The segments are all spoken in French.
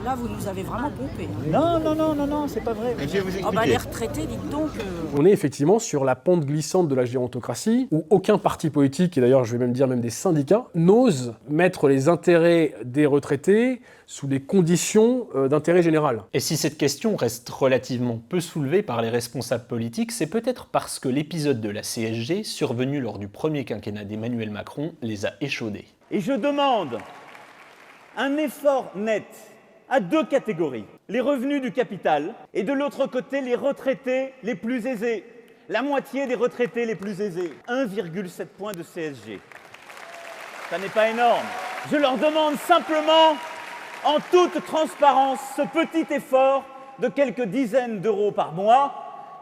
là, vous nous avez vraiment pompé. Non, c'est pas vrai. Mais je vais vous Oh bah expliquer. les retraités, dites donc. On est effectivement sur la pente glissante de la gérontocratie, où aucun parti politique, et d'ailleurs je vais même dire même des syndicats, n'ose mettre les intérêts des retraités sous des conditions d'intérêt général. Et si cette question reste relativement peu soulevée par les responsables politiques, c'est peut-être parce que l'épisode de la CSG, survenu lors du premier quinquennat d'Emmanuel Macron, les a échaudés. Et je demande un effort net à deux catégories. Les revenus du capital et de l'autre côté, les retraités les plus aisés. La moitié des retraités les plus aisés. 1,7 point de CSG. Ça n'est pas énorme. Je leur demande simplement, en toute transparence, ce petit effort de quelques dizaines d'euros par mois,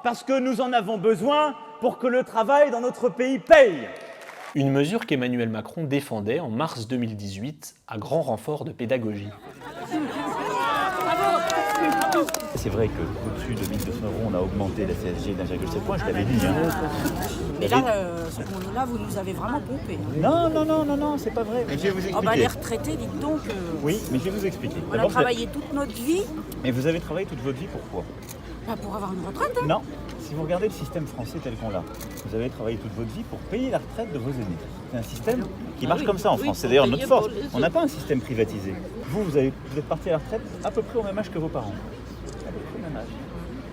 parce que nous en avons besoin pour que le travail dans notre pays paye. Une mesure qu'Emmanuel Macron défendait en mars 2018 à grand renfort de pédagogie. C'est vrai qu'au-dessus de 1 200 €, on a augmenté la CSG d'1,7 point, je l'avais dit. Mais là, ce moment-là, vous nous avez vraiment pompé. Non, c'est pas vrai. Mais je vais vous Oh bah les expliquer. retraités, dites donc. Oui, mais je vais vous expliquer. On a D'abord, travaillé toute notre vie, Mais vous avez travaillé toute votre vie, pourquoi? pas pour avoir une retraite. Hein. Non. Si vous regardez le système français tel qu'on l'a, vous avez travaillé toute votre vie pour payer la retraite de vos aînés. C'est un système qui marche comme ça en France. C'est d'ailleurs notre force. On n'a pas un système privatisé. Vous êtes parti à la retraite à peu près au même âge que vos parents. À peu près au même âge.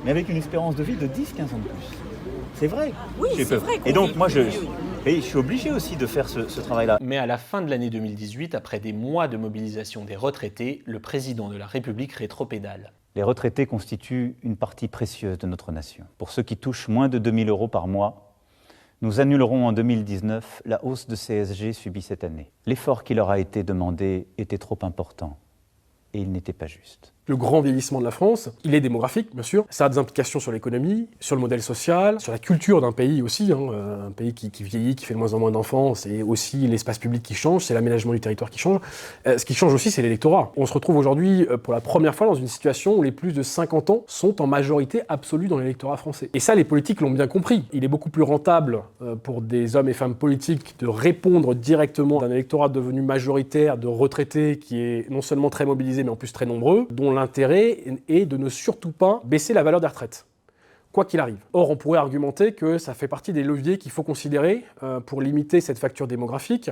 Mais avec une espérance de vie de 10-15 ans de plus. C'est vrai. Oui, c'est vrai. Et donc, moi, je Oui. suis obligé aussi de faire ce travail-là. Mais à la fin de l'année 2018, après des mois de mobilisation des retraités, le président de la République rétropédale. Les retraités constituent une partie précieuse de notre nation. Pour ceux qui touchent moins de 2 000 € par mois, nous annulerons en 2019 la hausse de CSG subie cette année. L'effort qui leur a été demandé était trop important et il n'était pas juste. Le grand vieillissement de la France, il est démographique, bien sûr. Ça a des implications sur l'économie, sur le modèle social, sur la culture d'un pays aussi. Un pays qui vieillit, qui fait de moins en moins d'enfants, c'est aussi l'espace public qui change, c'est l'aménagement du territoire qui change. Ce qui change aussi, c'est l'électorat. On se retrouve aujourd'hui, pour la première fois, dans une situation où les plus de 50 ans sont en majorité absolue dans l'électorat français. Et ça, les politiques l'ont bien compris. Il est beaucoup plus rentable pour des hommes et femmes politiques de répondre directement d'un électorat devenu majoritaire, de retraités, qui est non seulement très mobilisé, mais en plus très nombreux, dont l'intérêt est de ne surtout pas baisser la valeur des retraites, quoi qu'il arrive. Or, on pourrait argumenter que ça fait partie des leviers qu'il faut considérer pour limiter cette facture démographique.